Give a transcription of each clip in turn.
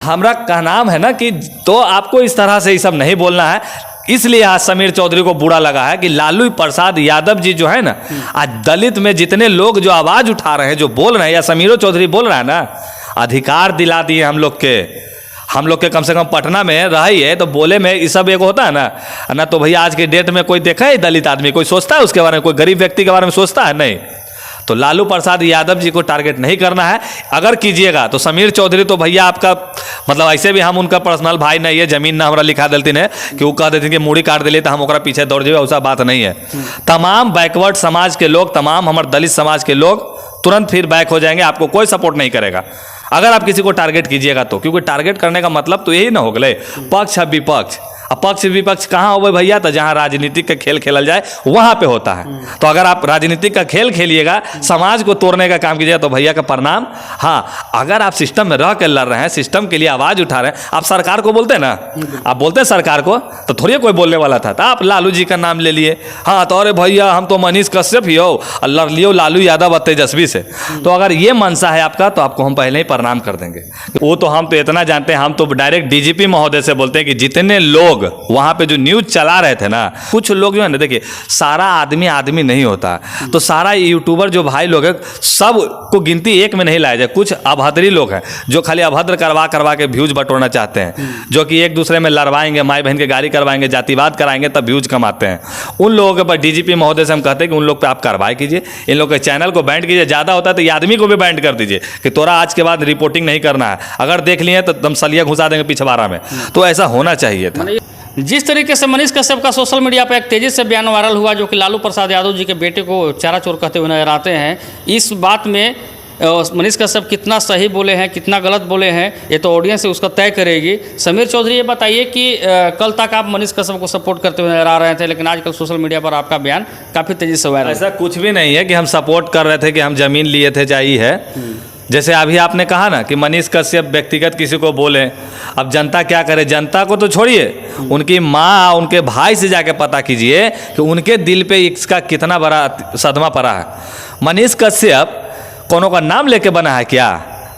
हमरा का नाम है ना कि तो आपको इस तरह से ये सब नहीं बोलना है। इसलिए आज समीर चौधरी को बुरा लगा है कि लालू प्रसाद यादव जी जो है ना, आज दलित में जितने लोग जो आवाज उठा रहे हैं, जो बोल रहे हैं, या समीर चौधरी बोल रहा है ना, अधिकार दिला दिए हम लोग के कम से कम पटना में रही है तो बोले में ये सब एक होता है ना। तो भैया आज के डेट में कोई देखा है दलित आदमी, कोई सोचता है उसके बारे में, कोई गरीब व्यक्ति के बारे में सोचता है? नहीं। तो लालू प्रसाद यादव जी को टारगेट नहीं करना है। अगर कीजिएगा तो समीर चौधरी तो भैया आपका मतलब ऐसे भी हम उनका पर्सनल भाई नहीं है, जमीन ना हमारा लिखा देती है कि वो कह देते कि मूड़ी काट दिले तो हम ओकरा पीछे दौड़ जाए, ऐसा बात नहीं है। तमाम बैकवर्ड समाज के लोग, तमाम हमारे दलित समाज के लोग तुरंत फिर बैक हो जाएंगे, आपको कोई सपोर्ट नहीं करेगा अगर आप किसी को टारगेट कीजिएगा तो। क्योंकि टारगेट करने का मतलब तो यही ना हो गए पक्ष है विपक्ष। अब पक्ष विपक्ष कहाँ हो भैया? तो जहाँ राजनीतिक का खेल खेला जाए वहाँ पे होता है। तो अगर आप राजनीतिक का खेल खेलिएगा, समाज को तोड़ने का काम कीजिएगा तो भैया का प्रणाम। हाँ, अगर आप सिस्टम में रह कर लड़ रहे हैं, सिस्टम के लिए आवाज़ उठा रहे हैं, आप सरकार को बोलते हैं ना, आप बोलते हैं सरकार को तो थोड़ी कोई बोलने वाला था। तो आप लालू जी का नाम ले लिए, हाँ तो अरे भैया हम तो मनीष कश्यप ही हो और लड़ लियो लालू यादव और तेजस्वी से। तो अगर ये मनसा है आपका तो आपको हम पहले ही प्रणाम कर देंगे। वो तो हम तो इतना जानते हैं, हम तो डायरेक्ट डीजीपी महोदय से बोलते हैं कि जितने लोग वहां पे जो न्यूज चला रहे थे ना, कुछ लोग जो है ना, देखिए सारा आदमी नहीं होता, तो सारा यूट्यूबर जो भाई लोग हैं सब को गिनती एक में नहीं लाया जाए। कुछ अभद्री लोग हैं जो खाली अभद्र करवा के व्यूज बटोरना चाहते हैं, जो कि एक दूसरे में लड़वाएंगे, माई बहन के गाड़ी करवाएंगे, जातिवाद कराएंगे, तब व्यूज कमाते हैं। उन लोगों के पर डीजीपी महोदय से हम कहते हैं कि उन लोग पे आप कार्रवाई कीजिए, इन लोग के चैनल को बैंड कीजिए, ज़्यादा होता है तो ये आदमी को भी बैंड कर दीजिए कि तोरा आज के बाद रिपोर्टिंग नहीं करना है, अगर देख लिए तो दम सलिया घुसा देंगे पिछवाड़ा में। तो ऐसा होना चाहिए था। जिस तरीके से मनीष कश्यप का सोशल मीडिया पर एक तेजी से बयान वायरल हुआ, जो कि लालू प्रसाद यादव जी के बेटे को चारा चोर कहते हुए नजर आते हैं, इस बात में मनीष कश्यप कितना सही बोले हैं, कितना गलत बोले हैं, ये तो ऑडियंस उसका तय करेगी। समीर चौधरी, ये बताइए कि कल तक आप मनीष कश्यप को सपोर्ट करते हुए नजर आ रहे थे, लेकिन आजकल सोशल मीडिया पर आपका बयान काफ़ी तेजी से वायरल। ऐसा कुछ भी नहीं है कि हम सपोर्ट कर रहे थे कि हम जमीन लिए थे, चाहिए है। जैसे अभी आपने कहा ना कि मनीष कश्यप व्यक्तिगत किसी को बोले, अब जनता क्या करे? जनता को तो छोड़िए, उनकी माँ, उनके भाई से जाके पता कीजिए कि उनके दिल पे इसका कितना बड़ा सदमा पड़ा है। मनीष कश्यप कोनो का नाम लेके बना है क्या?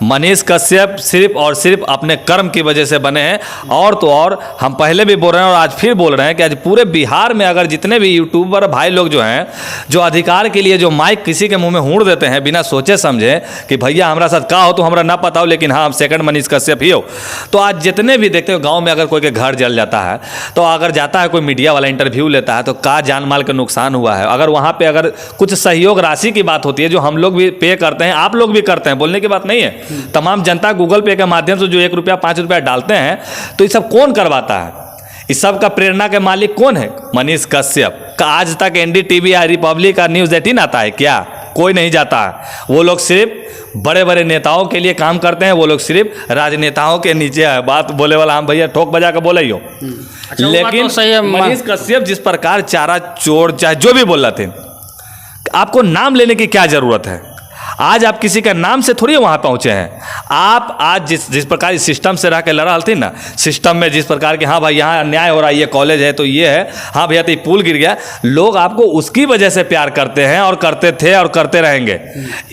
मनीष कश्यप सिर्फ और सिर्फ अपने कर्म की वजह से बने हैं। और तो और हम पहले भी बोल रहे हैं और आज फिर बोल रहे हैं कि आज पूरे बिहार में अगर जितने भी यूट्यूबर भाई लोग जो हैं, जो अधिकार के लिए जो माइक किसी के मुंह में हूड़ देते हैं बिना सोचे समझे कि भैया हमारा साथ का हो तो हमारा ना पता हो, लेकिन हाँ हम सेकंड मनीष कश्यप ही हो। तो आज जितने भी देखते हो गाँव में अगर कोई के घर जल जाता है तो अगर जाता है कोई मीडिया वाला इंटरव्यू लेता है तो का जान माल का नुकसान हुआ है, अगर वहाँ पर अगर कुछ सहयोग राशि की बात होती है जो हम लोग भी पे करते हैं, आप लोग भी करते हैं, बोलने की बात नहीं है, तमाम जनता गूगल पे के माध्यम से जो 1 रुपया 5 रुपया डालते हैं, तो ये सब कौन करवाता है? इस सब का प्रेरणा के मालिक कौन है? मनीष कश्यप का। आज तक एनडीटीवी या रिपब्लिक का न्यूज़ 18 आता है क्या? कोई नहीं जाता है। वो लोग सिर्फ बड़े बड़े नेताओं के लिए काम करते हैं, वो लोग सिर्फ राजनेताओं के नीचे है। बात बोले वाला हम भैया ठोक बजा कर बोले ही हो। लेकिन मनीष कश्यप जिस प्रकार चारा चोर चाहे जो भी बोल रहे थे, आपको नाम लेने की क्या जरूरत है? आज आप किसी का नाम से थोड़ी वहाँ पहुँचे हैं। आप आज जिस प्रकार इस सिस्टम से रह के लड़ा थी ना, सिस्टम में जिस प्रकार के हाँ भाई यहाँ अन्याय हो रहा है, ये कॉलेज है तो ये है, हाँ भैया तो ये पुल गिर गया, लोग आपको उसकी वजह से प्यार करते हैं और करते थे और करते रहेंगे।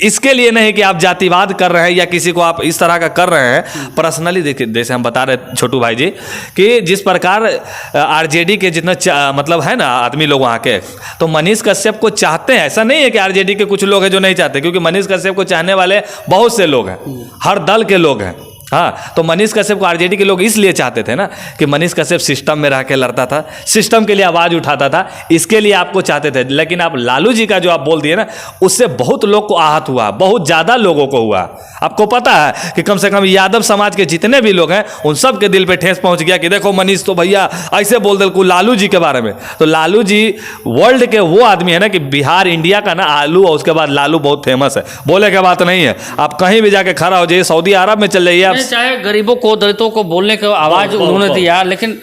इसके लिए नहीं कि आप जातिवाद कर रहे हैं या किसी को आप इस तरह का कर रहे हैं। पर्सनली देखिए, जैसे हम बता रहे छोटू भाई जी कि जिस प्रकार आरजेडी के जितना मतलब है ना आदमी लोग वहाँ के, तो मनीष कश्यप को चाहते हैं। ऐसा नहीं है कि आरजेडी के कुछ लोग हैं जो नहीं चाहते, क्योंकि मनीष कश्यप को चाहने वाले बहुत से लोग हैं, हर दल के लोग हैं। हाँ, तो मनीष कश्यप को आरजेडी के लोग इसलिए चाहते थे ना कि मनीष कश्यप सिस्टम में रह के लड़ता था, सिस्टम के लिए आवाज़ उठाता था, इसके लिए आपको चाहते थे। लेकिन आप लालू जी का जो आप बोल दिए ना, उससे बहुत लोग को आहत हुआ, बहुत ज़्यादा लोगों को हुआ। आपको पता है कि कम से कम यादव समाज के जितने भी लोग हैं उन सब के दिल पे ठेस पहुंच गया कि देखो मनीष तो भैया ऐसे बोल दे लालू जी के बारे में। तो लालू जी वर्ल्ड के वो आदमी है ना कि बिहार इंडिया का ना आलू और उसके बाद लालू बहुत फेमस है, बोले के बात नहीं है। आप कहीं भी जाके खड़ा हो जाइए, सऊदी अरब में चल जाइए, चाहे गरीबों को, दलितों को बोलने की आवाज उन्होंने दिया। लेकिन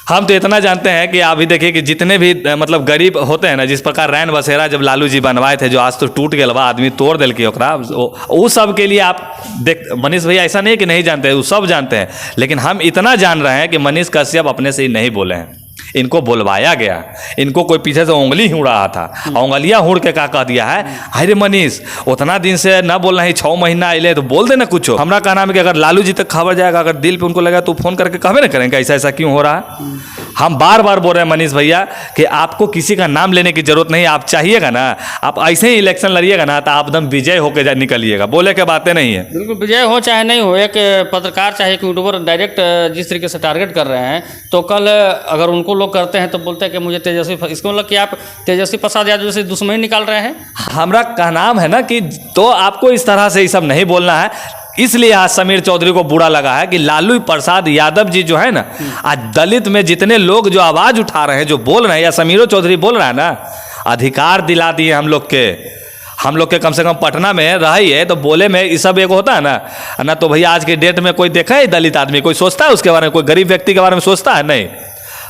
हम तो इतना जानते हैं कि अभी देखिए कि जितने भी मतलब गरीब होते हैं ना, जिस प्रकार रैन बसेरा जब लालू जी बनवाए थे, जो आज तो टूट गया बा, आदमी तोड़ दिल की ओकरा, वो सब के लिए आप देख मनीष भैया ऐसा नहीं कि नहीं जानते, वो सब जानते हैं। लेकिन हम इतना जान रहे हैं कि मनीष कश्यप अपने से ही नहीं बोले हैं, इनको बुलवाया गया, इनको कोई पीछे से उंगली ही उड़ा रहा था, उंगलियां उड़ के का कह दिया है, अरे मनीष उतना दिन से न बोल रही 6 महीना आइले तो बोल देना कुछ। हमरा का नाम है कि अगर लालू जी तक खबर जाएगा, अगर दिल पे उनको लगा तो फोन करके कहवे ना करेंगे ऐसा ऐसा क्यों हो रहा है। हम बार बार बोल रहे हैं मनीष भैया कि आपको किसी का नाम लेने की जरूरत नहीं, आप चाहिएगा ना, आप ऐसे ही इलेक्शन लड़िएगा ना तो आप एकदम विजय होकर निकलिएगा, बोले के बातें नहीं है। बिल्कुल विजय हो चाहे नहीं हो, एक पत्रकार चाहे एक यूट्यूबर डायरेक्ट जिस तरीके से टारगेट कर रहे हैं, तो कल अगर उनको लोग करते हैं तो बोलते हैं कि मुझे तेजस्वी, इसको मतलब कि आप तेजस्वी प्रसाद यादव से दुश्मनी निकाल रहे हैं। हमरा का नाम है ना कि तो आपको इस तरह से ये सब नहीं बोलना है। इसलिए आज समीर चौधरी को बुरा लगा है कि लालू प्रसाद यादव जी जो है ना, आज दलित में जितने लोग जो आवाज उठा रहे हैं, जो बोल रहे हैं, या समीर चौधरी बोल रहा है ना, अधिकार दिला दिए हम लोग के कम से कम पटना में रही है तो बोले में ये सब एक होता है ना तो भैया आज के डेट में कोई देखा है दलित आदमी, कोई सोचता है उसके बारे में, कोई गरीब व्यक्ति के बारे में सोचता है नहीं।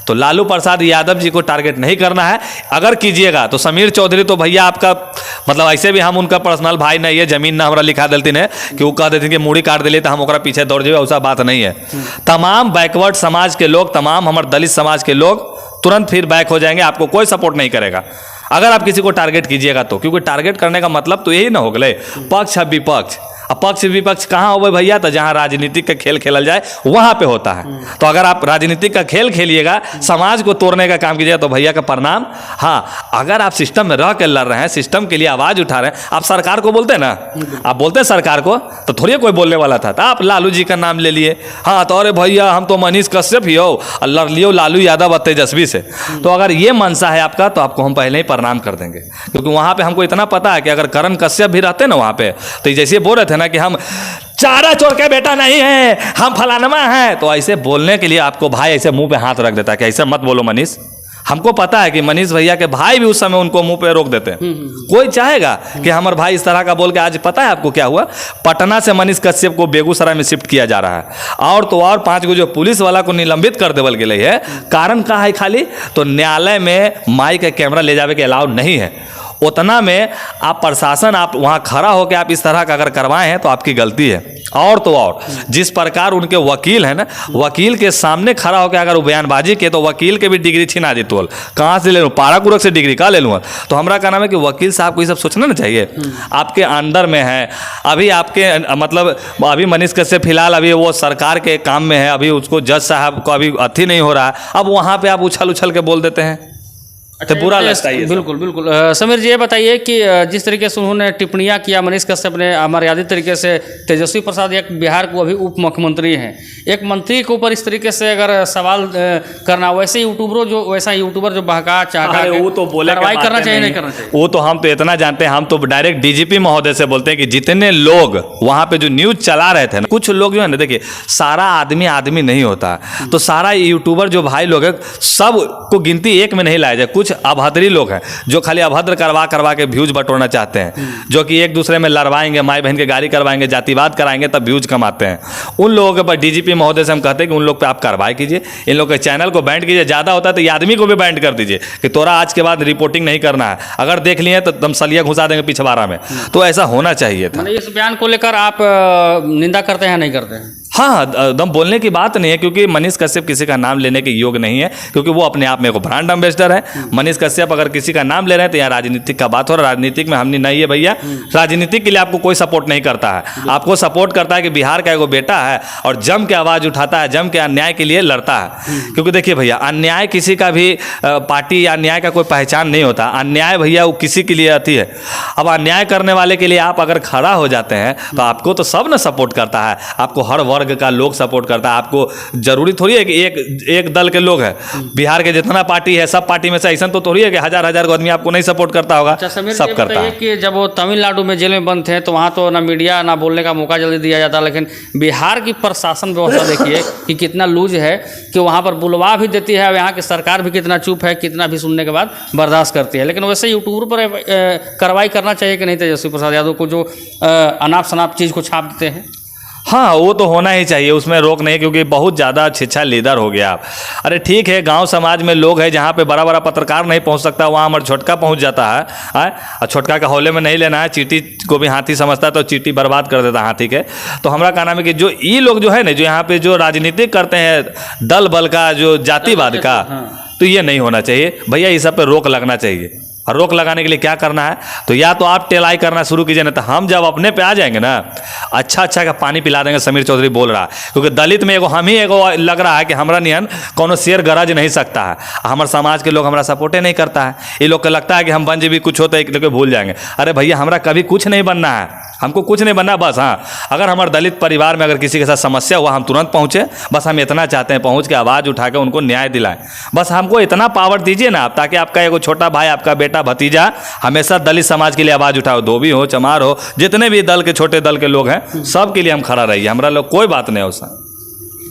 तो लालू प्रसाद यादव जी को टारगेट नहीं करना है, अगर कीजिएगा तो समीर चौधरी तो भैया आपका मतलब ऐसे भी हम उनका पर्सनल भाई नहीं है, जमीन ना हमारा लिखा देती है कि वो कह देती कि मूड़ी काट दिले तो हम ओकरा पीछे दौड़ जाए, ऐसा बात नहीं है। तमाम बैकवर्ड समाज के लोग, तमाम हमारे दलित समाज के लोग तुरंत फिर बैक हो जाएंगे, आपको कोई सपोर्ट नहीं करेगा अगर आप किसी को टारगेट कीजिएगा तो, क्योंकि टारगेट करने का मतलब तो यही ना हो गए पक्ष और विपक्ष। अब पक्ष विपक्ष कहाँ हो भैया, तो जहाँ राजनीतिक का खेल खेला जाए वहाँ पे होता है। तो अगर आप राजनीतिक का खेल खेलिएगा, समाज को तोड़ने का काम कीजिएगा तो भैया का प्रणाम। हाँ, अगर आप सिस्टम में रह के लड़ रहे हैं, सिस्टम के लिए आवाज़ उठा रहे हैं, आप सरकार को बोलते हैं ना, आप बोलते हैं सरकार को तो थोड़ी कोई बोलने वाला था, तो आप लालू जी का नाम ले लिए। हाँ तो अरे भैया हम तो मनीष कश्यप ही हो और लड़ लियो लालू यादव और तेजस्वी से। तो अगर ये मनसा है आपका तो आपको हम पहले ही प्रणाम कर देंगे, क्योंकि वहाँ पे हमको इतना पता है कि अगर करण कश्यप भी रहते ना वहाँ पे, तो जैसे बोल रहे थे ना कि हम चारा चोर के बेटा नहीं है, हम फलानमा हैं, तो ऐसे बोलने के लिए आपको भाई ऐसे मुंह पे हाथ रख देता है कि ऐसे मत बोलो मनीष। हमको पता है कि मनीष भैया के भाई भी उस समय उनको मुंह पे रोक देते हैं। कोई चाहेगा कि हमारे भाई इस तरह का बोल के, आज पता है आपको क्या हुआ, पटना से मनीष कश्यप को बेगूसराय में शिफ्ट किया जा रहा है, और तो और 5 गो जो पुलिस वाला को निलंबित कर देवल गए है। कारण का है खाली तो न्यायालय में माइक कैमरा ले जावे के अलाउ नहीं है, उतना में आप प्रशासन आप वहाँ खड़ा होकर आप इस तरह का अगर करवाए हैं तो आपकी गलती है। और तो और जिस प्रकार उनके वकील हैं ना, वकील के सामने खड़ा होकर अगर वो बयानबाजी के तो वकील के भी डिग्री छीना दी, तो कहाँ से ले लूँ, पाराकुरक से डिग्री कहाँ ले लूँ। तो हमारा क्या नाम है कि वकील साहब को ये सब सोचना ना चाहिए, आपके अंदर में है अभी आपके मतलब अभी मनीष कश्यप फिलहाल अभी वो सरकार के काम में है, अभी उसको जज साहब को अभी अथी नहीं हो रहा है, अब वहाँ पर आप उछल उछल के बोल देते हैं तो बुरा लगता है। बिल्कुल बिल्कुल। समीर जी ये बताइए कि जिस तरीके से उन्होंने टिप्पणियां किया मनीष कश्यप ने अमर्यादित तरीके से, तेजस्वी प्रसाद एक बिहार को अभी उप मुख्यमंत्री हैं, एक मंत्री के ऊपर इस तरीके से अगर सवाल करना, वैसे यूट्यूबर जो बहका चाहता है वो तो बोले कार्रवाई करना चाहिए नहीं करना चाहिए, वो तो हम तो इतना जानते हैं, हम तो डायरेक्ट डीजीपी महोदय से बोलते हैं कि जितने लोग वहाँ पे जो न्यूज चला रहे थे ना, कुछ लोग जो है ना, देखिए सारा आदमी नहीं होता, तो सारा यूट्यूबर जो भाई लोग है सब को गिनती एक में नहीं लाया जाए। कुछ अभद्री लोग हैं जो खाली अभद्र करवा के व्यूज बटोरना चाहते हैं, जो कि एक दूसरे में लड़वाएंगे, माई बहन के गाली करवाएंगे, जातिवाद कराएंगे, तब व्यूज कमाते हैं। उन लोगों के पर डीजीपी महोदय से हम कहते हैं कि उन लोग पे आप कार्रवाई कीजिए, इन लोग के चैनल को बैंड कीजिए, ज़्यादा होता है तो ये आदमी को भी बैंड कर दीजिए कि तोरा आज के बाद रिपोर्टिंग नहीं करना है, अगर देख लिए तो दम सलिया घुसा देंगे पिछवाड़ा में। तो ऐसा होना चाहिए था। इस बयान को लेकर आप निंदा करते हैं नहीं करते हैं? हाँ, दम बोलने की बात नहीं है, क्योंकि मनीष कश्यप किसी का नाम लेने के योग्य नहीं है, क्योंकि वो अपने आप में एक ब्रांड एम्बेसडर है। मनीष कश्यप अगर किसी का नाम ले रहे हैं तो यहाँ राजनीतिक का बात हो रहा है, राजनीतिक में हमने नहीं है भैया, राजनीतिक के लिए आपको कोई सपोर्ट नहीं करता है, आपको सपोर्ट करता है कि बिहार का एगो बेटा है और जम के आवाज़ उठाता है, जम के अन्याय के लिए लड़ता है। क्योंकि देखिए भैया, अन्याय किसी का भी पार्टी या अन्याय का कोई पहचान नहीं होता, अन्याय भैया वो किसी के लिए आती है। अब अन्याय करने वाले के लिए आप अगर खड़ा हो जाते हैं तो आपको तो सब ना सपोर्ट करता है, आपको हर वर्ग का लोग सपोर्ट करता है। आपको जरूरी थोड़ी है कि एक दल के लोग हैं, बिहार के जितना पार्टी है सब पार्टी में से ऐसा तो थोड़ी है कि हजार को आदमी आपको नहीं सपोर्ट करता होगा। सब करता है कि जब वो तमिलनाडु में जेल में बंद थे तो वहाँ तो ना मीडिया ना बोलने का मौका जल्दी दिया जाता, लेकिन बिहार की प्रशासन व्यवस्था देखिए कि कितना लूज है कि वहाँ पर बुलवा भी देती है, यहाँ की सरकार भी कितना चुप है, कितना भी सुनने के बाद बर्दाश्त करती है। लेकिन वैसे यूट्यूबर पर कार्रवाई करना चाहिए कि नहीं तेजस्वी प्रसाद यादव को जो अनाप शनाप चीज़ को छाप देते हैं? हाँ, वो तो होना ही चाहिए, उसमें रोक नहीं, क्योंकि बहुत ज़्यादा छिछा लीडर हो गया आप। अरे ठीक है, गांव समाज में लोग हैं जहाँ पे बड़ा पत्रकार नहीं पहुँच सकता, वहाँ हमारा छोटका पहुँच जाता है, और छोटका का हौले में नहीं लेना है, चीटी को भी हाथी समझता है तो चीटी बर्बाद कर देता है हाथी के। तो हमारा कहना है कि जो ये लोग जो है ना, जो यहाँ पे जो राजनीति करते हैं दल बल का, जो जातिवाद का, तो ये नहीं होना चाहिए भैया, इस सब पे रोक लगना चाहिए। और रोक लगाने के लिए क्या करना है, तो या तो आप टेलाई करना शुरू कीजिए, ना तो हम जब अपने पे आ जाएंगे ना, अच्छा का पानी पिला देंगे। समीर चौधरी बोल रहा है, क्योंकि दलित में एगो हम ही एगो लग रहा है कि हमरा नियन कोनो शेर गरज नहीं सकता है। हमारे समाज के लोग हमारा सपोर्टे नहीं करता है। ये लोग को लगता है कि हम बन जी भी कुछ होता है, एक लोग भूल जाएंगे। अरे भैया, हमरा कभी कुछ नहीं बनना है, हमको कुछ नहीं बनना। बस हाँ, अगर हमारे दलित परिवार में अगर किसी के साथ समस्या हुआ, हम तुरंत पहुँचे। बस हम इतना चाहते हैं, पहुँच के आवाज़ उठा के उनको न्याय दिलाएं। बस हमको इतना पावर दीजिए ना आप, ताकि आपका एगो छोटा भाई, आपका बेटा, भतीजा हमेशा दलित समाज के लिए आवाज़ उठाओ। धोबी हो, चमार हो, जितने भी दल के छोटे दल के लोग हैं, सब के लिए हम खड़ा रहिए। हमारा लोग कोई बात नहीं हो सा।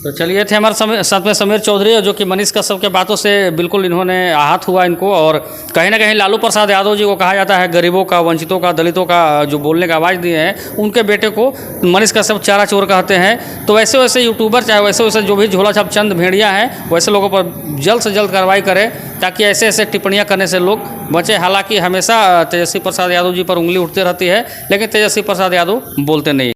तो चलिए, थे हमारे साथ में समीर चौधरी, जो कि मनीष कश्यप के बातों से बिल्कुल इन्होंने आहत हुआ इनको। और कहीं ना कहीं लालू प्रसाद यादव जी को कहा जाता है गरीबों का, वंचितों का, दलितों का जो बोलने का आवाज़ दिए हैं, उनके बेटे को मनीष कश्यप चारा चोर कहते हैं। तो वैसे वैसे यूट्यूबर, चाहे वैसे वैसे जो भी झोला छाप चंद भेड़िया हैं, वैसे लोगों पर जल्द से जल्द कार्रवाई करें, ताकि ऐसे ऐसे टिप्पणियाँ करने से लोग बचें। हालांकि हमेशा तेजस्वी प्रसाद यादव जी पर उंगली उठती रहती है, लेकिन तेजस्वी प्रसाद यादव बोलते नहीं।